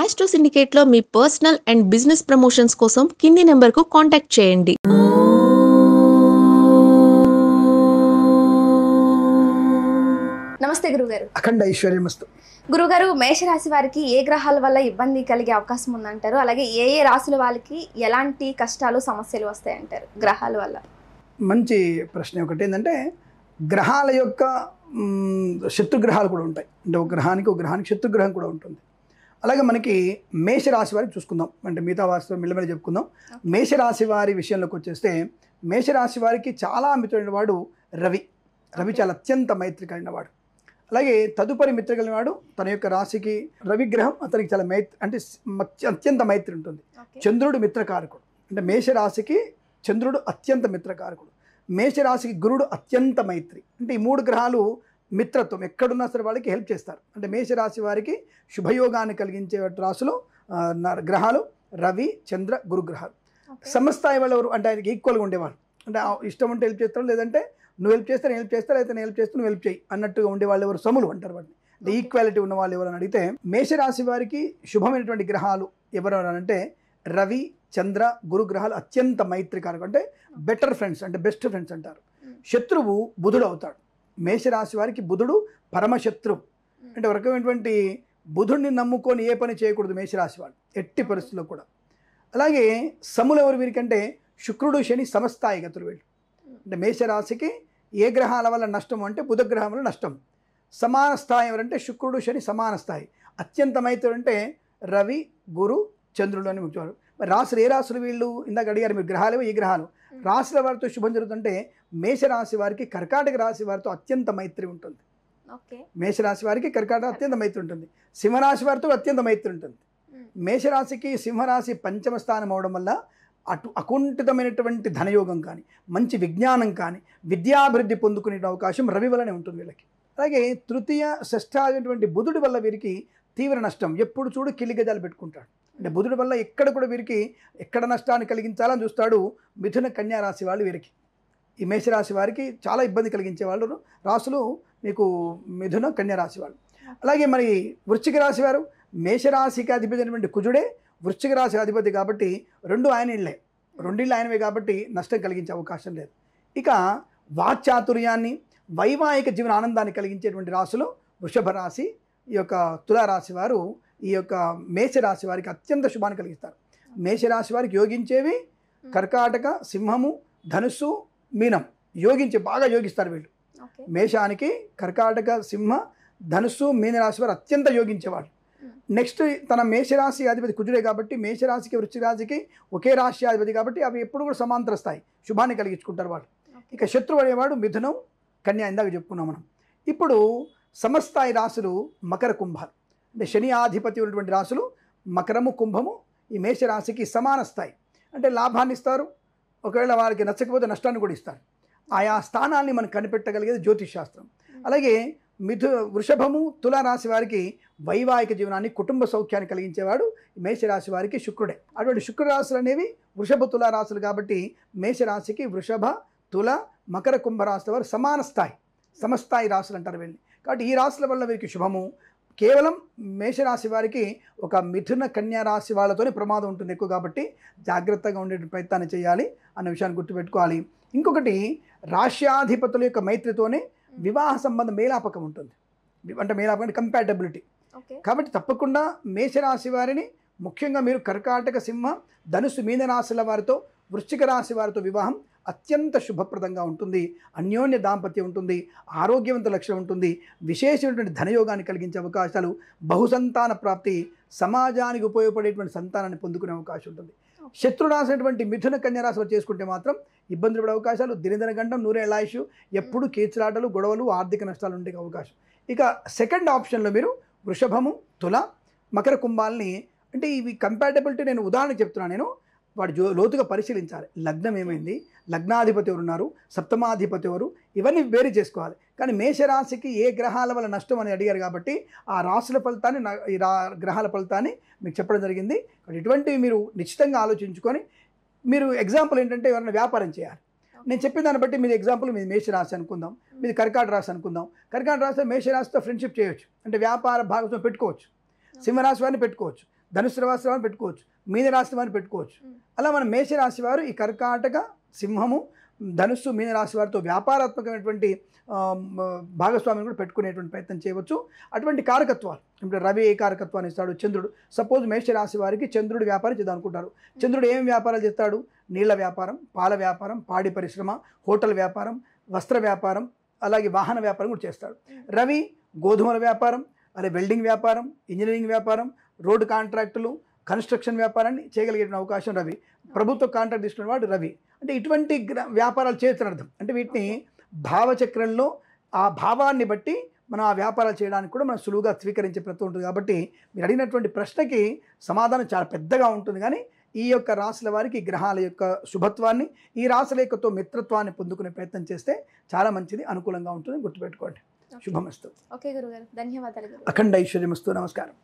మాస్టో సిండికేట్లో మీ personal and business promotions కోసం కింది నెంబర్కు కాంటాక్ట్ చేయండి. నమస్తే గురుగారు. అఖండ ఐశ్వర్యమస్తు. గురుగారు, మేషరాశి వారికి ఏ గ్రహాల వల్ల ఇబ్బంది కలిగే అవకాశం ఉందంటారు? అలాగే ఏ ఏ రాశుల వాళ్ళకి ఎలాంటి కష్టాలు సమస్యలు వస్తాయంటారు గ్రహాల వల్ల? మంచి ప్రశ్న. ఒకటి ఏంటంటే గ్రహాల యొక్క శత్రుగ్రహాలు కూడా ఉంటాయి. అంటే ఒక గ్రహానికి శత్రుగ్రహం కూడా ఉంటుంది. అలాగే మనకి మేషరాశి వారికి చూసుకుందాం. అంటే మిగతా వారితో మెల్లమెల్ల చెప్పుకుందాం. మేషరాశి వారి విషయంలోకి వచ్చేస్తే మేషరాశి వారికి చాలా మిత్రుడైన వాడు రవి. రవి చాలా అత్యంత మైత్రి కలిగిన వాడు. అలాగే తదుపరి మిత్ర కలిగిన వాడు తన యొక్క రాశికి రవి గ్రహం అతనికి చాలా అత్యంత మైత్రి ఉంటుంది. చంద్రుడు మిత్రకారకుడు. అంటే మేషరాశికి చంద్రుడు అత్యంత మిత్రకారకుడు. మేషరాశికి గురుడు అత్యంత మైత్రి. అంటే ఈ మూడు గ్రహాలు మిత్రత్వం ఎక్కడున్నా సరే వాళ్ళకి హెల్ప్ చేస్తారు. అంటే మేషరాశి వారికి శుభయోగాన్ని కలిగించే రాశులు గ్రహాలు రవి చంద్ర గురు గ్రహాలు. సమస్థాయి వాళ్ళు ఎవరు అంటే ఆయనకి ఈక్వల్గా ఉండేవాళ్ళు. అంటే ఇష్టం ఉంటే హెల్ప్ చేస్తారు, లేదంటే నువ్వు హెల్ప్ చేస్తే నేను హెల్ప్ చేస్తాను, అయితే నేను హెల్ప్ చేస్తే నువ్వు హెల్ప్ చేయి అన్నట్టుగా ఉండే వాళ్ళు ఎవరు సములు అంటారు వాటిని. అంటే ఈక్వాలిటీ ఉన్న వాళ్ళు ఎవరు అని అడిగితే మేషరాశి వారికి శుభమైనటువంటి గ్రహాలు ఎవరు అంటే రవి చంద్ర గురు గ్రహాలు అత్యంత మైత్రికారకం. అంటే బెటర్ ఫ్రెండ్స్, అంటే బెస్ట్ ఫ్రెండ్స్ అంటారు. శత్రువు బుధుడు అవుతాడు. మేషరాశి వారికి బుధుడు పరమశత్రువు. అంటే ఒక రకమైనటువంటి బుధుడిని నమ్ముకొని ఏ పని చేయకూడదు మేషరాశి వాళ్ళు ఎట్టి పరిస్థితుల్లో కూడా. అలాగే సములు ఎవరు వీరికంటే శుక్రుడు శని సమస్థాయి గతులు వీళ్ళు. అంటే మేషరాశికి ఏ గ్రహాల వల్ల నష్టం అంటే బుధ గ్రహం వల్ల నష్టం. సమాన స్థాయి ఎవరంటే శుక్రుడు శని సమాన స్థాయి. అత్యంత మైత్రుడు అంటే రవి గురు చంద్రుడు అని ముఖ్యవారు. మరి రాశులు ఏ రాశులు వీళ్ళు ఇందాక అడిగారు మీరు, గ్రహాలు ఈ గ్రహాలు రాశుల వారితో శుభం జరుగుతుంటే మేషరాశి వారికి కర్కాటక రాశి వారితో అత్యంత మైత్రి ఉంటుంది. మేషరాశి వారికి కర్కాటక అత్యంత మైత్రి ఉంటుంది. సింహరాశి వారితో అత్యంత మైత్రి ఉంటుంది. మేషరాశికి సింహరాశి పంచమ స్థానం అవడం వల్ల అకుంఠితమైనటువంటి ధనయోగం కానీ మంచి విజ్ఞానం కానీ విద్యాభివృద్ధి పొందుకునే అవకాశం రవి వల్లనే ఉంటుంది వీళ్ళకి. అలాగే తృతీయ షష్ఠాటువంటి బుధుడి వల్ల వీరికి తీవ్ర నష్టం. ఎప్పుడు చూడు కిలిగజాలు పెట్టుకుంటాడు. అంటే బుధుడి వల్ల ఎక్కడ కూడా వీరికి ఎక్కడ నష్టాన్ని కలిగించాలని చూస్తాడు. మిథున కన్యా రాశి వాళ్ళు వీరికి, ఈ మేషరాశి వారికి చాలా ఇబ్బంది కలిగించే వాళ్ళు రాశులు మీకు మిథున కన్యా రాశి వాళ్ళు. అలాగే మరి వృశ్చిక రాశి వారు మేషరాశికి అధిపతి అయినటువంటి కుజుడే వృశ్చిక రాశి అధిపతి కాబట్టి రెండిళ్ళు ఆయనవే కాబట్టి నష్టం కలిగించే అవకాశం లేదు. ఇక వాక్చాతుర్యాన్ని వైవాహిక జీవన ఆనందాన్ని కలిగించేటువంటి రాశులు వృషభ రాశి, ఈ యొక్క తులారాశి వారు ఈ యొక్క మేషరాశి వారికి అత్యంత శుభాన్ని కలిగిస్తారు. మేషరాశి వారికి యోగించేవి కర్కాటక సింహము ధనుస్సు మీనం బాగా యోగిస్తారు వీళ్ళు. మేషానికి కర్కాటక సింహ ధనుస్సు మీనరాశి వారు అత్యంత యోగించేవాళ్ళు. నెక్స్ట్ తన మేషరాశి అధిపతి కుజుడే కాబట్టి మేషరాశికి వృశ్చిక రాశికి ఒకే రాశి అధిపతి కాబట్టి అవి ఎప్పుడు కూడా సమాంతర స్థాయి శుభాన్ని కలిగించుకుంటారు వాళ్ళు. ఇక శత్రువు అనేవాడు మిథునం కన్యా, ఇందాక చెప్పుకున్నాం మనం. ఇప్పుడు సమస్థాయి రాశులు మకర కుంభాలు. అంటే శని ఆధిపతి ఉన్నటువంటి రాశులు మకరము కుంభము ఈ మేషరాశికి సమాన స్థాయి. అంటే లాభాన్ని ఇస్తారు, ఒకవేళ వారికి నచ్చకపోతే నష్టాన్ని కూడా ఇస్తారు. ఆయా స్థానాన్ని మనం కనిపెట్టగలిగేది జ్యోతిష్ శాస్త్రం. అలాగే వృషభము తులారాశి వారికి వైవాహిక జీవనాన్ని కుటుంబ సౌఖ్యాన్ని కలిగించేవాడు మేషరాశి వారికి శుక్రుడే. అటువంటి శుక్రరాశులు అనేవి వృషభ తులారాశులు కాబట్టి మేషరాశికి వృషభ తుల మకర కుంభరాశుల వారు సమాన స్థాయి సమస్థాయి రాశులు అంటారు వీళ్ళని. కాబట్టి ఈ రాశుల వల్ల వీరికి శుభము. కేవలం మేషరాశి వారికి ఒక మిథున కన్యా రాశి వాళ్ళతోనే ప్రమాదం ఉంటుంది ఎక్కువ కాబట్టి జాగ్రత్తగా ఉండే ప్రయత్నాన్ని చేయాలి అన్న విషయాన్ని గుర్తుపెట్టుకోవాలి. ఇంకొకటి రాశ్యాధిపతుల యొక్క మైత్రితోనే వివాహ సంబంధం మేలాపకం ఉంటుంది. అంటే మేలాపకం అంటే కంపాటబిలిటీ. కాబట్టి తప్పకుండా మేషరాశి వారిని ముఖ్యంగా మీరు కర్కాటక సింహ ధనుసు మీన రాశుల వారితో వృశ్చిక రాశి వారితో వివాహం అత్యంత శుభప్రదంగా ఉంటుంది. అన్యోన్య దాంపత్యం ఉంటుంది, ఆరోగ్యవంత లక్షణం ఉంటుంది, విశేషమైనటువంటి ధనయోగాన్ని కలిగించే అవకాశాలు, బహుసంతాన ప్రాప్తి, సమాజానికి ఉపయోగపడేటువంటి సంతానాన్ని పొందుకునే అవకాశం ఉంటుంది. శత్రురాసినటువంటి మిథున కన్యరాశిలో చేసుకుంటే మాత్రం ఇబ్బందులు పడే అవకాశాలు, దినదిన గండం, నూరేళ్ల ఆయుష్, ఎప్పుడు కీచులాటలు గొడవలు ఆర్థిక నష్టాలు ఉండే అవకాశం. ఇక సెకండ్ ఆప్షన్లో మీరు వృషభము తుల మకర కుంభాలని, అంటే ఇవి కంపాటబిలిటీ నేను ఉదాహరణకు చెప్తున్నాను. నేను వాడు లోతుగా పరిశీలించాలి. లగ్నం ఏమైంది, లగ్నాధిపతి ఎవరు ఉన్నారు, సప్తమాధిపతి ఎవరు, ఇవన్నీ వేరు చేసుకోవాలి. కానీ మేషరాశికి ఏ గ్రహాల వల్ల నష్టం అని అడిగారు కాబట్టి ఆ రాశుల ఫలితాన్ని ఈ గ్రహాల ఫలితాన్ని మీకు చెప్పడం జరిగింది. ఇటువంటివి మీరు నిశ్చితంగా ఆలోచించుకొని మీరు ఎగ్జాంపుల్ ఏంటంటే ఎవరైనా వ్యాపారం చేయాలి, నేను చెప్పిన దాన్ని బట్టి మీరు ఎగ్జాంపుల్ మీది మేషరాశి అనుకుందాం, మీది కర్కాటక రాశి అనుకుందాం. కర్కాటక రాశి మేషరాశితో ఫ్రెండ్షిప్ చేయొచ్చు, అంటే వ్యాపార భాగస్వామ్యం పెట్టుకోవచ్చు. సింహరాశి వారిని పెట్టుకోవచ్చు, ధనుసు రాశి వారిని పెట్టుకోవచ్చు, మీన రాశి వారిని పెట్టుకోవచ్చు. అలా మన మేషరాశి వారు ఈ కర్కాటక, సింహము, ధనుస్సు, మీన రాశి వారితో వ్యాపారాత్మకమైనటువంటి భాగస్వామిని కూడా పెట్టుకునేటువంటి ప్రయత్నం చేయవచ్చు. అటువంటి కారకత్వాలు ఇప్పుడు రవి ఏ కారకత్వాన్ని ఇస్తాడు, చంద్రుడు. సపోజ్ మేషరాశి వారికి చంద్రుడు వ్యాపారం చేద్దాం అనుకుంటారు. చంద్రుడు ఏం వ్యాపారాలు చేస్తాడు? నీళ్ళ వ్యాపారం, పాల వ్యాపారం, పాడి పరిశ్రమ, హోటల్ వ్యాపారం, వస్త్ర వ్యాపారం, అలాగే వాహన వ్యాపారం కూడా చేస్తాడు. రవి గోధుమల వ్యాపారం, అలాగే వెల్డింగ్ వ్యాపారం, ఇంజనీరింగ్ వ్యాపారం, రోడ్డు కాంట్రాక్టులు, కన్స్ట్రక్షన్ వ్యాపారాన్ని చేయగలిగే అవకాశం రవి. ప్రభుత్వ కాంట్రాక్ట్ తీసుకున్న వాడు రవి. అంటే ఇటువంటి వ్యాపారాలు చేయొచ్చని అర్థం. అంటే వీటిని భావచక్రంలో ఆ భావాన్ని బట్టి మనం ఆ వ్యాపారాలు చేయడానికి కూడా మనం సులువుగా స్వీకరించే ప్రయత్నం ఉంటుంది. కాబట్టి మీరు అడిగినటువంటి ప్రశ్నకి సమాధానం చాలా పెద్దగా ఉంటుంది. కానీ ఈ యొక్క రాశుల వారికి గ్రహాల యొక్క శుభత్వాన్ని, ఈ రాశుల యొక్కతో మిత్రత్వాన్ని పొందుకునే ప్రయత్నం చేస్తే చాలా మంచిది, అనుకూలంగా ఉంటుంది. గుర్తుపెట్టుకోండి. శుభమస్తు. ఓకే గురుగారు, ధన్యవాదాలు. అఖండ ఐశ్వర్యమస్తు. నమస్కారం.